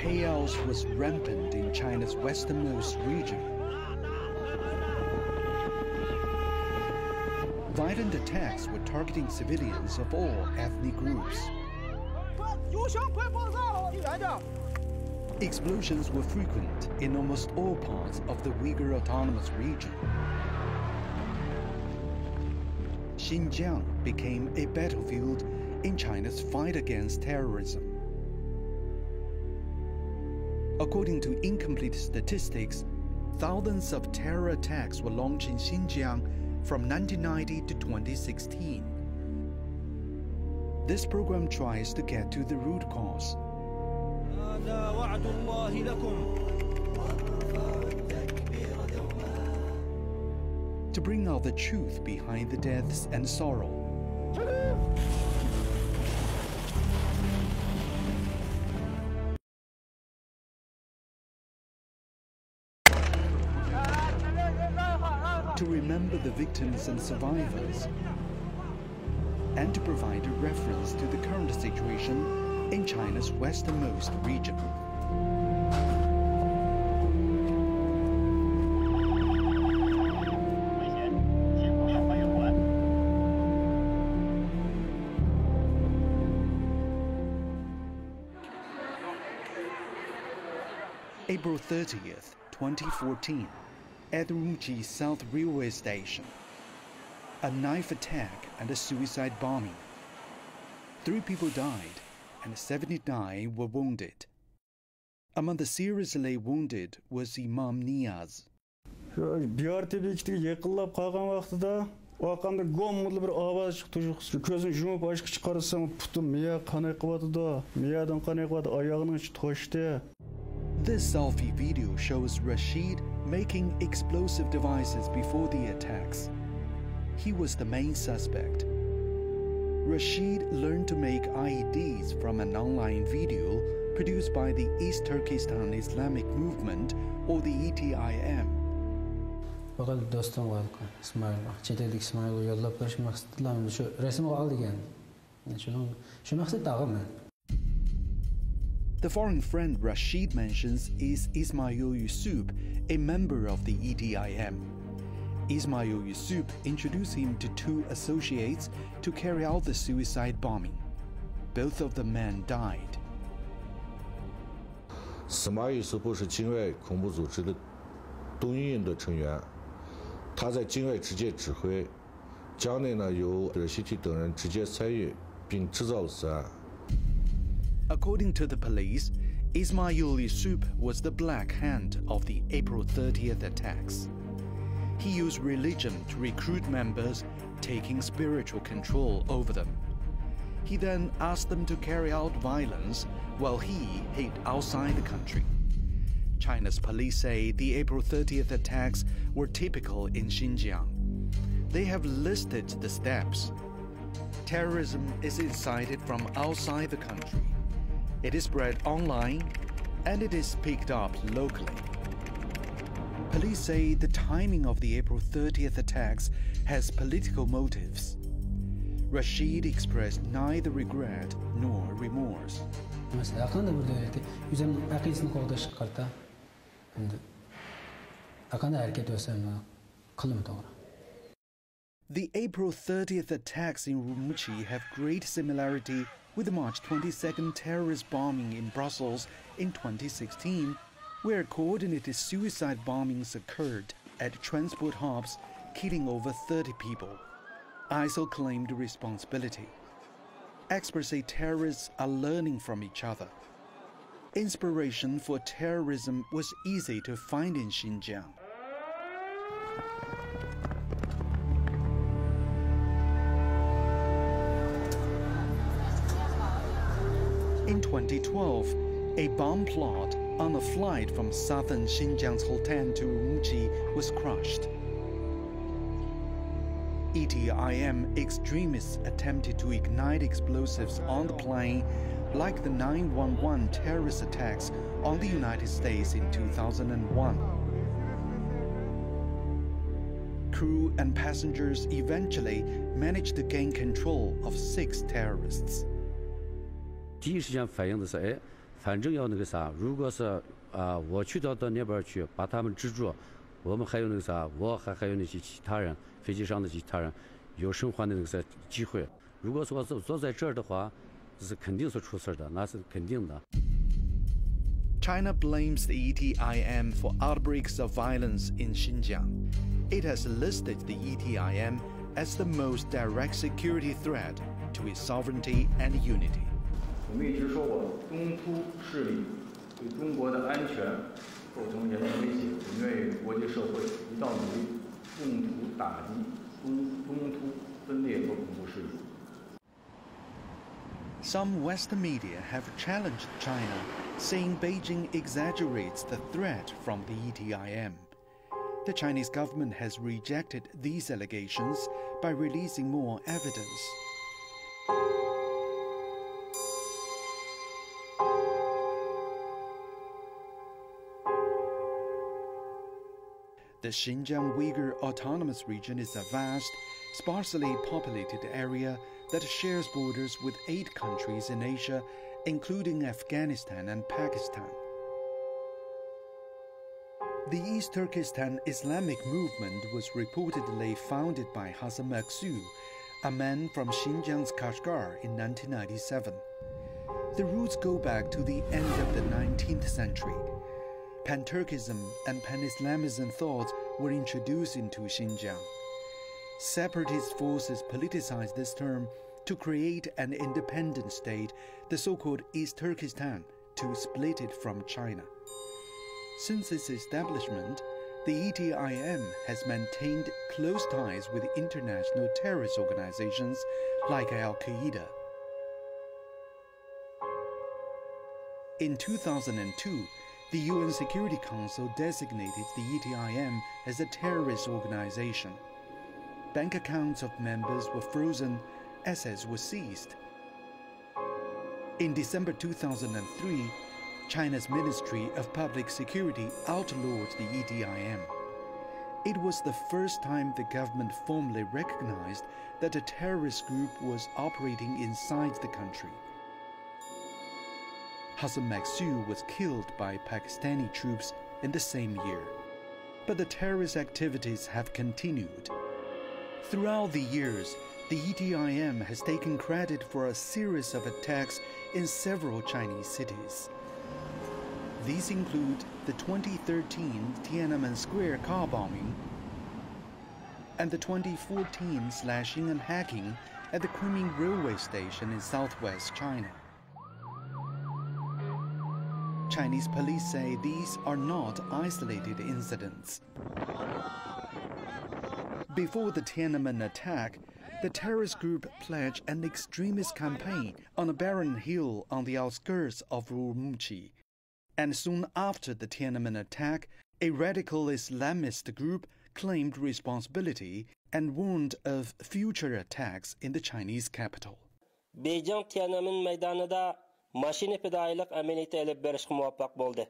Chaos was rampant in China's westernmost region. Violent attacks were targeting civilians of all ethnic groups. Explosions were frequent in almost all parts of the Uyghur Autonomous Region. Xinjiang became a battlefield in China's fight against terrorism. According to incomplete statistics, thousands of terror attacks were launched in Xinjiang from 1990 to 2016. This program tries to get to the root cause. To bring out the truth behind the deaths and sorrow. To remember the victims and survivors, and to provide a reference to the current situation in China's westernmost region. April 30th, 2014, at the乌鲁木齐South Railway Station. A knife attack and a suicide bombing. 3 people died and 79 were wounded. Among the seriously wounded was Imam Niyaz. This selfie video shows Rashid making explosive devices before the attacks. He was the main suspect. Rashid learned to make IEDs from an online video produced by the East Turkestan Islamic Movement, or the ETIM. The foreign friend Rashid mentions is Ismail Yusuf, a member of the ETIM. Ismail Yusuf introduced him to 2 associates to carry out the suicide bombing. Both of the men died. Ismail Yusuf 是境外恐怖组织的东运营的成员，他在境外直接指挥，将内呢由Rashid等人直接参与并制造了此案。 According to the police, Ismail Yusuf was the black hand of the April 30th attacks. He used religion to recruit members, taking spiritual control over them. He then asked them to carry out violence while he hid outside the country. China's police say the April 30th attacks were typical in Xinjiang. They have listed the steps. Terrorism is incited from outside the country. It is spread online, and it is picked up locally. Police say the timing of the April 30th attacks has political motives. Rashid expressed neither regret nor remorse. The April 30th attacks in乌鲁木齐have great similarity with the March 22nd terrorist bombing in Brussels in 2016, where coordinated suicide bombings occurred at transport hubs, killing over 30 people. ISIL claimed responsibility. Experts say terrorists are learning from each other. Inspiration for terrorism was easy to find in Xinjiang. In 2012, a bomb plot on a flight from southern Xinjiang's Holtan to乌鲁木齐was crushed. ETIM extremists attempted to ignite explosives on the plane, like the 9/11 terrorist attacks on the United States in 2001. Crew and passengers eventually managed to gain control of 6 terrorists. 第一时间反映的是，反正要那个啥，如果是我去到那边去把他们制住，我们还有那个啥，我还有那些其他人，飞机上的其他人有生还的那个啥机会。如果说坐在这儿的话，这是肯定是出事的，那是肯定的。China blames the ETIM for outbreaks of violence in Xinjiang. It has listed the ETIM as the most direct security threat to its sovereignty and unity. 我们一直说过，东突势力对中国的安全构成严重威胁，我们愿与国际社会一道努力，共同打击中突分裂和恐怖势力。Some Western media have challenged China, saying Beijing exaggerates the threat from the ETIM. The Chinese government has rejected these allegations by releasing more evidence. The Xinjiang Uyghur Autonomous Region is a vast, sparsely populated area that shares borders with 8 countries in Asia, including Afghanistan and Pakistan. The East Turkestan Islamic movement was reportedly founded by Hasan Maksu, a man from Xinjiang's Kashgar in 1997. The roots go back to the end of the 19th century. Pan-Turkism and Pan-Islamism thoughts were introduced into Xinjiang. Separatist forces politicized this term to create an independent state, the so-called East Turkestan, to split it from China. Since its establishment, the ETIM has maintained close ties with international terrorist organizations like Al-Qaeda. In 2002, the UN Security Council designated the ETIM as a terrorist organization. Bank accounts of members were frozen, assets were seized. In December 2003, China's Ministry of Public Security outlawed the ETIM. It was the first time the government formally recognized that a terrorist group was operating inside the country. Hasan Maksu was killed by Pakistani troops in the same year. But the terrorist activities have continued. Throughout the years, the ETIM has taken credit for a series of attacks in several Chinese cities. These include the 2013 Tiananmen Square car bombing and the 2014 slashing and hacking at the Kunming railway station in southwest China. Chinese police say these are not isolated incidents. Before the Tiananmen attack, the terrorist group pledged an extremist campaign on a barren hill on the outskirts of乌鲁木齊. And soon after the Tiananmen attack, a radical Islamist group claimed responsibility and warned of future attacks in the Chinese capital. Beijing Tiananmen meydanida mashina fidoilik amaliyoti olib berishga muvaffaq bo'ldi.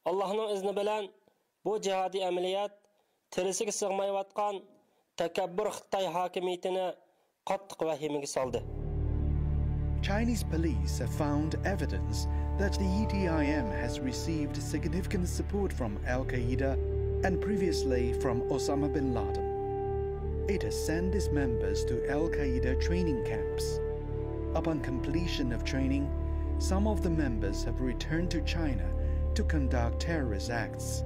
Allohning izni bilan bu jihodiy amaliyot tirisiga sig'mayotgan takabbur Xitoy hokimiyatini qattiq vahimaga soldi. Chinese police have found evidence that the ETIM has received significant support from Al-Qaeda and previously from Osama bin Laden. It has sent its members to Al-Qaeda training camps. Upon completion of training, some of the members have returned to China to conduct terrorist acts.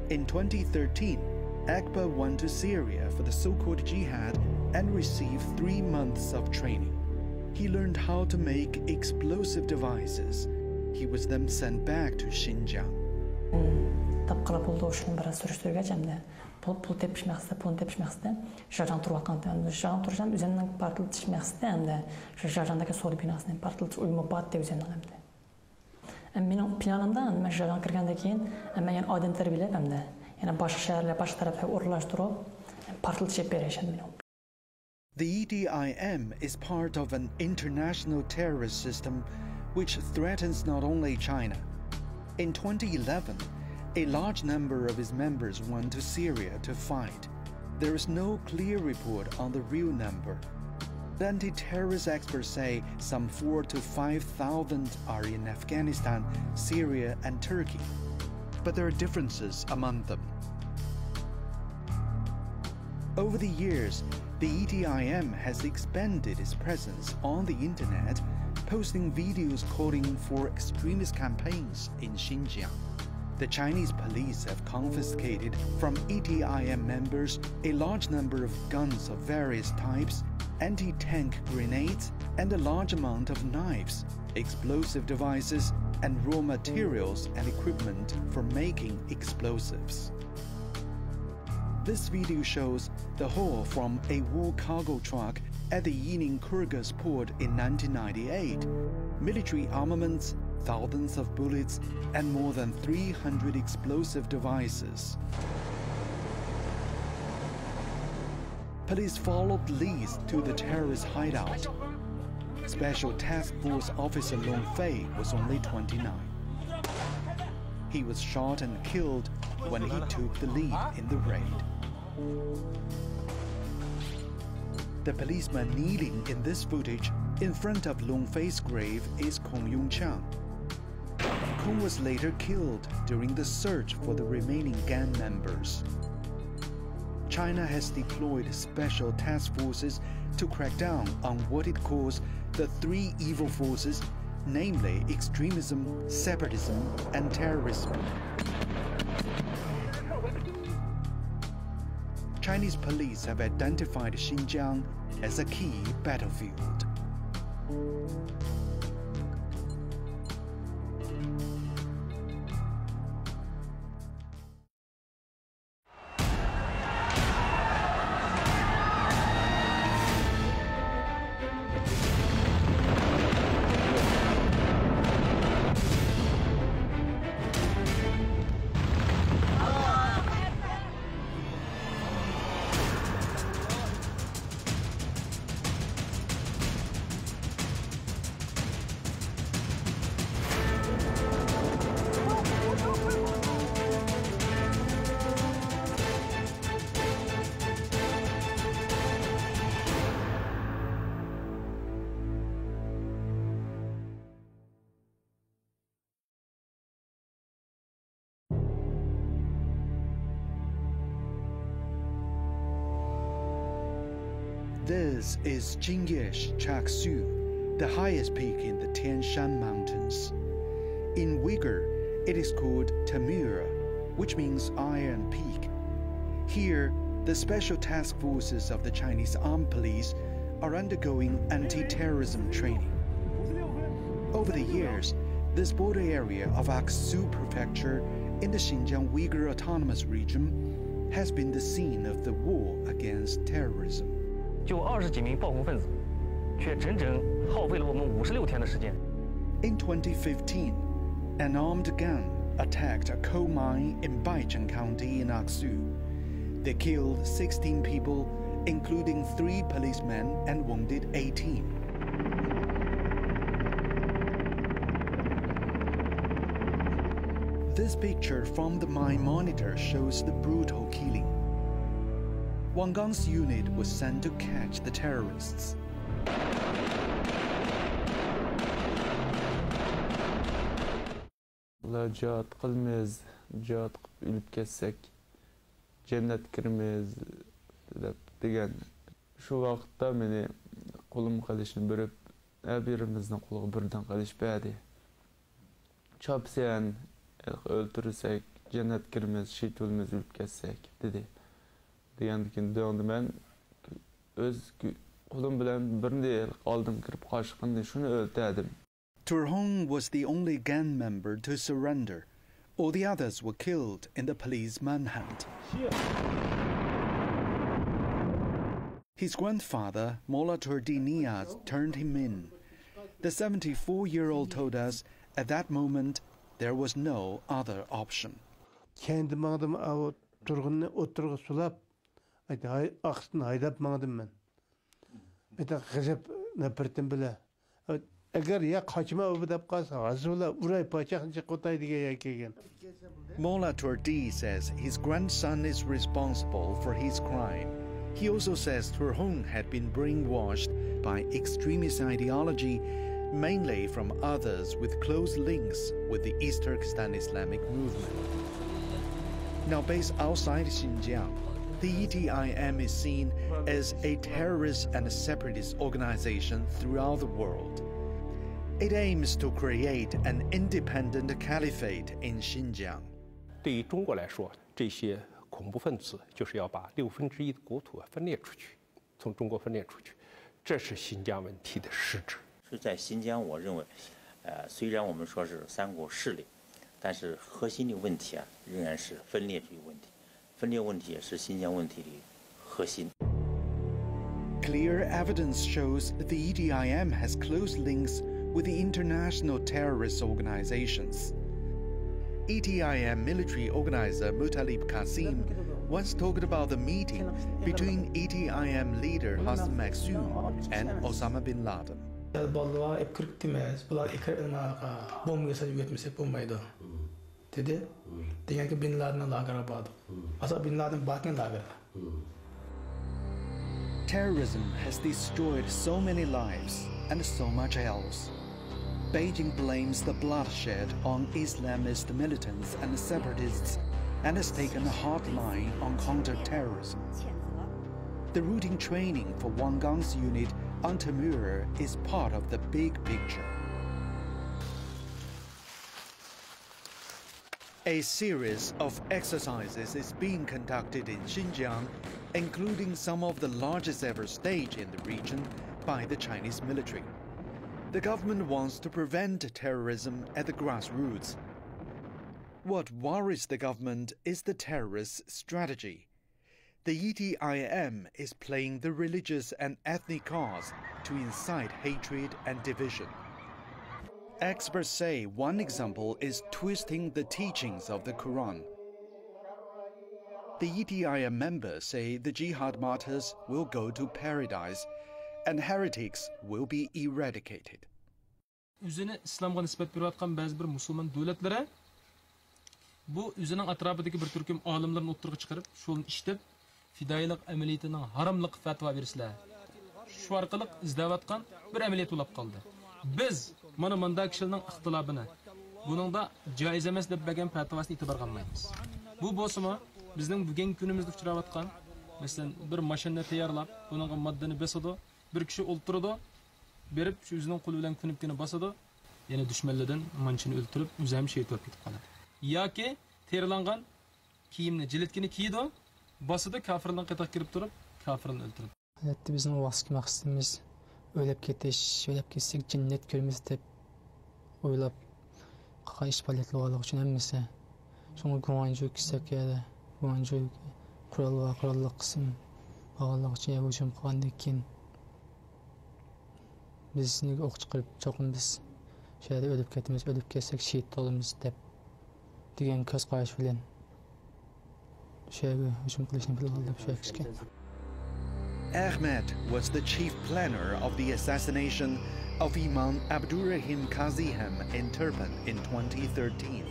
In 2013, Akbar went to Syria for the so-called jihad and received 3 months of training. He learned how to make explosive devices. He was then sent back to Xinjiang. Tapqala pulda o'shni bir surishtirgach hamda pul tepish maqsadida, pulni tepish maqsadida Jarjan turayotganda, Jarjan turishdan o'zimdan portlatish maqsadida hamda shu Jarjandagi sud binasini portlatish uyma bot deb o'zimdan hamda. Mening planimda men Jarjan kirgandan keyin men yana odam tarbiyalab hamda yana boshqa shaharlar, boshqa tarafga o'rlashtirib portlatish berishadi meni. The ETIM is part of an international terrorist system which threatens not only China. In 2011, a large number of its members went to Syria to fight. There is no clear report on the real number. The anti-terrorist experts say some 4,000 to 5,000 are in Afghanistan, Syria, and Turkey. But there are differences among them. Over the years, the ETIM has expanded its presence on the internet, posting videos calling for extremist campaigns in Xinjiang. The Chinese police have confiscated from ETIM members a large number of guns of various types, anti-tank grenades, and a large amount of knives, explosive devices, and raw materials and equipment for making explosives. This video shows the haul from a war cargo truck at the Yining Kyrgyz port in 1998. Military armaments, thousands of bullets, and more than 300 explosive devices. Police followed leads to the terrorist hideout. Special Task Force Officer Long Fei was only 29. He was shot and killed when he took the lead in the raid. The policeman kneeling in this footage in front of Long Fei's grave is Kong Yongqiang. Kong was later killed during the search for the remaining gang members. China has deployed special task forces to crack down on what it calls the three evil forces, namely extremism, separatism, and terrorism. Chinese police have identified Xinjiang as a key battlefield. This is Jingyesh Chaksu, the highest peak in the Tian Shan Mountains. In Uyghur, it is called Tamura, which means Iron Peak. Here, the special task forces of the Chinese Armed Police are undergoing anti-terrorism training. Over the years, this border area of Aksu Prefecture in the Xinjiang Uyghur Autonomous Region has been the scene of the war against terrorism. 就20几名暴恐分子，却整整耗费了我们56天的时间。In 2015, an armed gang attacked a coal mine in Baicheng County in Aksu. They killed 16 people, including 3 policemen, and wounded 18. This picture from the mine monitor shows the brutal killing. Wang Gang's unit was sent to catch the terrorists. Jihad qilmaymiz, jihad qilib o'lib ketsak, jannat kirmaymiz degan. Shu vaqtda meni qo'lim qilishni berib, birimizni qo'liga birdan qilishmadi. Chopsan, o'ltirsak, jannat kirmaymiz, shehid bo'lmaymiz, o'lib ketsak dedi. Degandan keyin men o'z qo'lim bilan birni oldim, kirib qochqanda shuni o'ldirdim. Turhong was the only gang member to surrender. All the others were killed in the police manhunt. His grandfather, Mullah Turdi Niyaz, turned him in. The 74-year-old told us at that moment there was no other option. Aqsın haydap mağdım ben. Gıcıp nöpertim bile. Eğer ya kaçma öbüdep kalsa, azula uray paçakınca kotay diye yakegen. Mullah Turdi says his grandson is responsible for his crime. He also says Turhong had been brainwashed by extremist ideology, mainly from others with close links with the East Turkestan Islamic movement. Now based outside Xinjiang, the ETIM is seen as a terrorist and a separatist organization throughout the world. It aims to create an independent caliphate in Xinjiang. 对于中国来说，这些恐怖分子就是要把1/6的国土分裂出去，从中国分裂出去，这是新疆问题的实质。是在新疆，我认为，虽然我们说是三国势力，但是核心的问题仍然是分裂这个问题，分裂问题也是新疆问题的核心。Clear evidence shows the ETIM has close links with the international terrorist organizations. ETIM military organizer Mutalib Qasim once talked about the meeting between ETIM leader Hassan Maksoum and Osama bin Laden. Terrorism has destroyed so many lives and so much else. Beijing blames the bloodshed on Islamist militants and separatists and has taken a hard line on counter-terrorism. The routine training for Wang Gang's unit on Timur is part of the big picture. A series of exercises is being conducted in Xinjiang, including some of the largest ever staged in the region by the Chinese military. The government wants to prevent terrorism at the grassroots. What worries the government is the terrorist strategy. The ETIM is playing the religious and ethnic cards to incite hatred and division. Experts say one example is twisting the teachings of the Quran. The ETIM members say the jihad martyrs will go to paradise and heretics will be eradicated. Üzünü İslam'a nispet beriyotgan ba'zi bir musulmon davlatlari bu o'zining atrofidagi bir turkum olimlarni o'ttirg'i chiqarib, shuni ishlab fidoyilik amaliyatining haromlik fatvo berishlar. Shu orqali izlayotgan bir amaliyat bo'lib qoldi. Biz mana bunday kishilarning ixtilofini, buningda joiz emas deb bergan fatvosini e'tiborga olmaymiz. Bu bo'lsa-mu bizning bugungi kunimizda uchrayotgan, masalan, bir mashinani tayyorlab, buningga moddani besadi, bir kishi o'ltiradi, berib shu o'zining qo'li bilan kunibkini bosadi, yana dushmanlardan manchini o'ltirib, o'zi ham shehid bo'lib ketib qoladi. Yoki terilangan kiyimni, jiletkini kiydi, bosadi, kofirlarning qataq kirib turib, kofirni o'ltiradi. Albatta bizning vosga maqsadimiz o'lib ketish, o'lib ketsak jannat ko'ramiz deb o'ylab qilgan ish faoliyatlar uchun hammasi. Shunga gumonchi o'tkazsak edi, gumonchi qurol va qurolli qism bog'liq uchun hujum qilgandan keyin bizni o'q chiqarib cho'qimiz shu yerda o'lib ketamiz, o'lib ketsak shehid bo'lamiz deb degan ko'z qarash bilan shu yerga hujum qilishni planlab shu ishga. Ahmed was the chief planner of the assassination of Imam Abdurrahim Kazihem in Turban in 2013.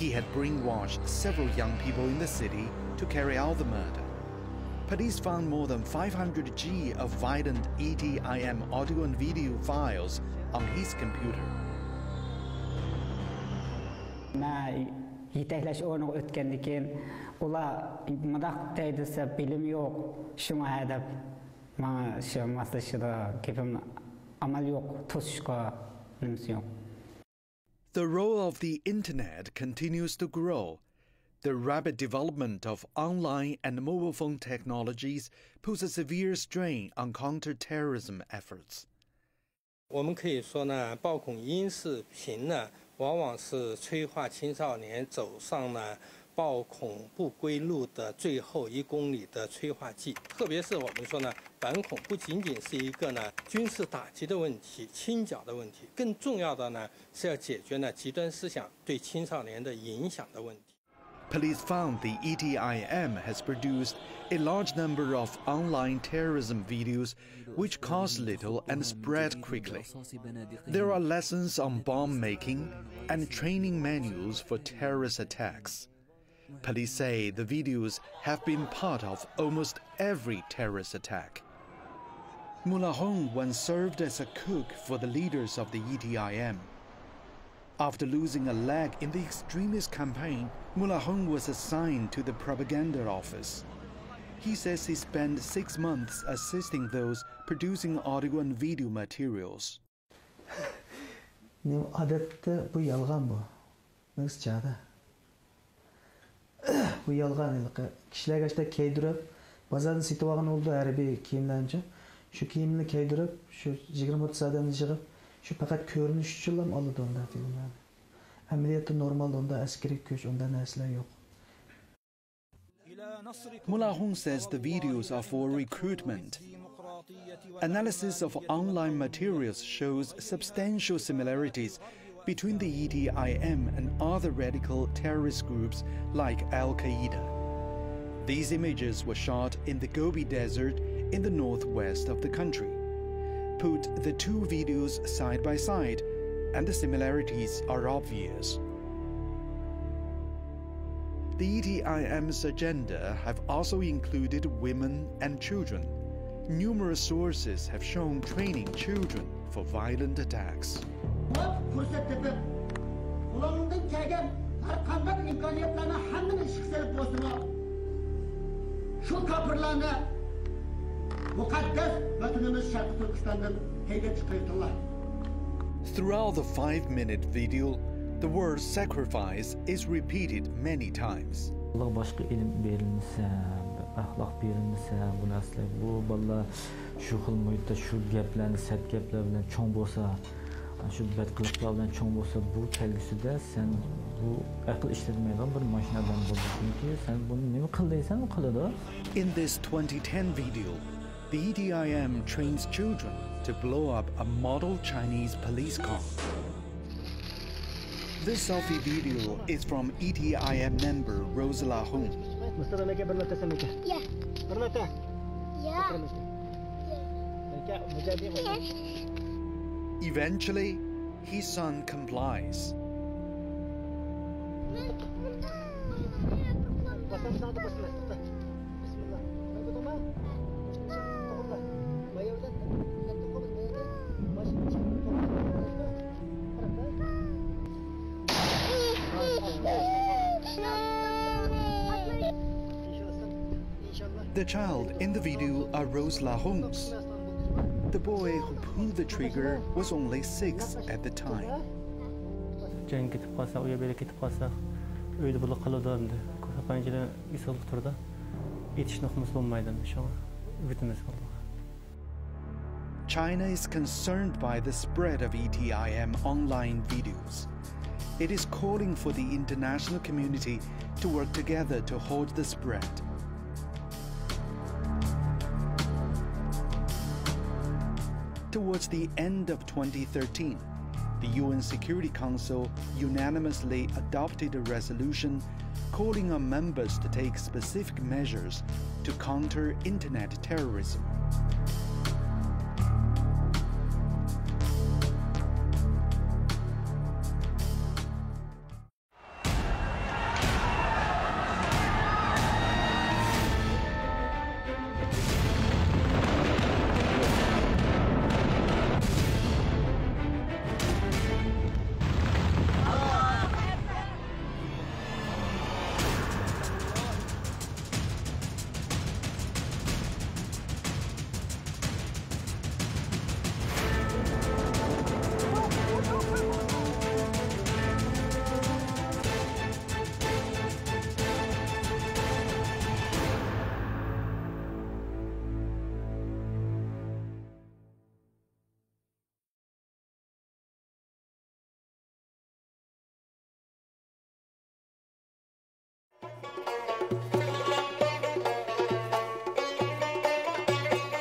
He had brainwashed several young people in the city to carry out the murder. Police found more than 500 G of violent ETIM audio and video files on his computer. Yetekleş onu ötkendikin, ula madak teydisi bilim yok, şuna edip, bana şu maslaşıda kipim amal yok, tuşka bilimiz yok. The role of the internet continues to grow. The rapid development of online and mobile phone technologies puts a severe strain on counter-terrorism efforts. 我们可以说呢，暴恐音视频呢，往往是催化青少年走上了暴恐不归路的最后1公里的催化剂。特别是我们说呢，反恐不仅仅是一个呢军事打击的问题、清剿的问题，更重要的呢是要解决呢极端思想对青少年的影响的问题。 Police found the ETIM has produced a large number of online terrorism videos which cost little and spread quickly. There are lessons on bomb making and training manuals for terrorist attacks. Police say the videos have been part of almost every terrorist attack. Mullah Hong once served as a cook for the leaders of the ETIM. After losing a leg in the extremist campaign, Mullah Hong was assigned to the propaganda office. He says he spent 6 months assisting those producing audio and video materials. Bu yalgan bu. Nasıl çağda? Bu yalgan kişilerge işte keydirip, bazılarının situvağın olduğu harbi kiyimlerince, şu kiyimini keydirip, şu 20-30 adamını çıkıp, şu fakat görünüş için alıdı onda filmler. Ameliyatı normalde onda askeri köş, onda nesler yok. Mullah Hong says the videos are for recruitment. Analysis of online materials shows substantial similarities between the ETIM and other radical terrorist groups like Al-Qaeda. These images were shot in the Gobi Desert in the northwest of the country. Put the two videos side by side, and the similarities are obvious. The ETIM's agenda have also included women and children. Numerous sources have shown training children for violent attacks. Throughout the 5-minute video, the word sacrifice is repeated many times. Başka ilim verilmese, ahlak verilmese, bu nasıl bu balla şu xil muhitda şu gaplarni, sert gaplar bilan cho'ng bo'lsa, şu badqiliqlar bilan cho'ng bo'lsa, bu kelgusida sen bu aql ishlatmaydigan bir mashinadan bo'ldi. Chunki sen buni nima qil deysan, u qiladi. In this 2010 video, the ETIM trains children to blow up a model Chinese police car. This selfie video is from ETIM member Rosala Hong. Eventually, his son complies. The child in the video are Rosala Hong's. The boy who pulled the trigger was only 6 at the time. China is concerned by the spread of ETIM online videos. It is calling for the international community to work together to halt the spread. Towards the end of 2013, the UN Security Council unanimously adopted a resolution calling on members to take specific measures to counter internet terrorism.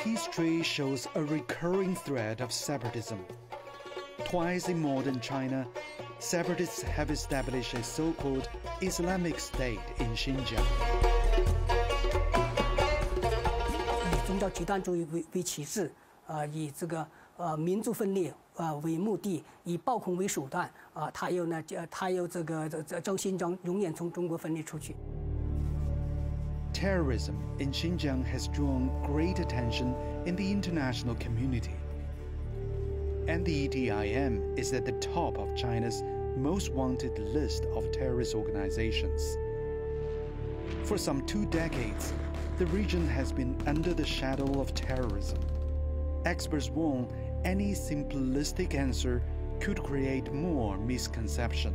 History shows a recurring thread of separatism. Twice in modern China, separatists have established a so-called Islamic State in Xinjiang. 以宗教极端主义为旗帜，以这个民族分裂为目的，以暴恐为手段，他又这个将新疆永远从中国分裂出去。Terrorism in Xinjiang has drawn great attention in the international community. And the EDIM is at the top of China's most wanted list of terrorist organizations. For some 2 decades, the region has been under the shadow of terrorism. Experts warn any simplistic answer could create more misconception.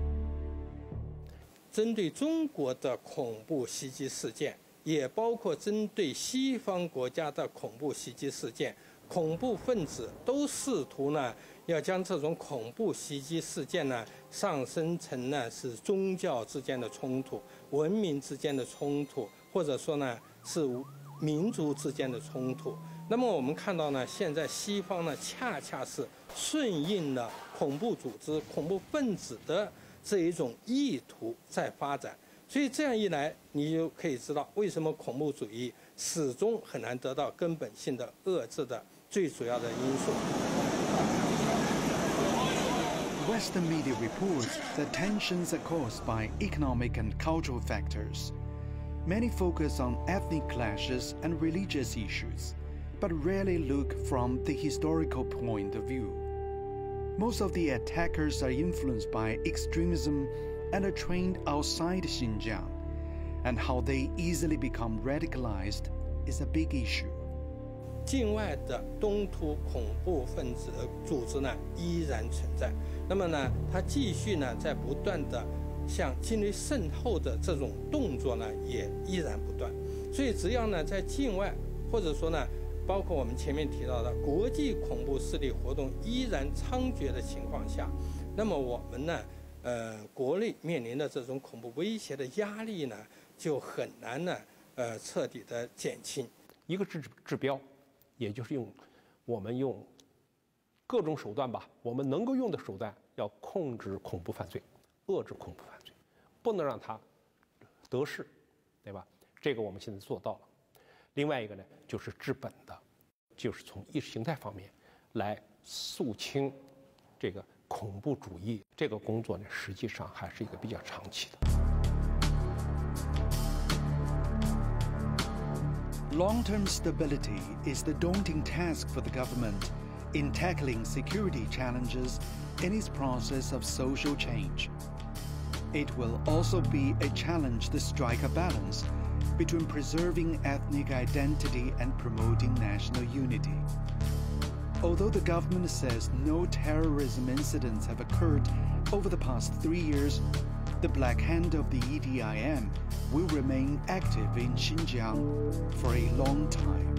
针对中国的恐怖袭击事件，也包括针对西方国家的恐怖袭击事件，恐怖分子都试图呢，要将这种恐怖袭击事件呢上升成呢是宗教之间的冲突、文明之间的冲突，或者说呢是民族之间的冲突。那么我们看到呢，现在西方呢恰恰是顺应了恐怖组织、恐怖分子的这一种意图在发展。所以这样一来，你就可以知道为什么恐怖主义始终很难得到根本性的遏制的最主要的因素。Western media reports that tensions are caused by economic and cultural factors. Many focus on ethnic clashes and religious issues, but rarely look from the historical point of view. Most of the attackers are influenced by extremism and are trained outside Xinjiang, and how they easily become radicalized is a big issue. 境外的东突恐怖分子组织呢依然存在，那么呢，它继续呢在不断的向境内渗透的这种动作呢也依然不断。所以只要呢在境外，或者说呢，包括我们前面提到的国际恐怖势力活动依然猖獗的情况下，那么我们呢，国内面临的这种恐怖威胁的压力呢，就很难呢，彻底的减轻。一个指标，也就是我们用各种手段吧，我们能够用的手段，要控制恐怖犯罪，遏制恐怖犯罪，不能让它得势，对吧？这个我们现在做到了。另外一个呢，就是治本的，就是从意识形态方面来肃清这个恐怖主义。这个工作呢，实际上还是一个比较长期的。Long-term stability is the daunting task for the government in tackling security challenges in its process of social change. It will also be a challenge to strike a balance between preserving ethnic identity and promoting national unity. Although the government says no terrorism incidents have occurred over the past 3 years, the Black Hand of the EDIM will remain active in Xinjiang for a long time.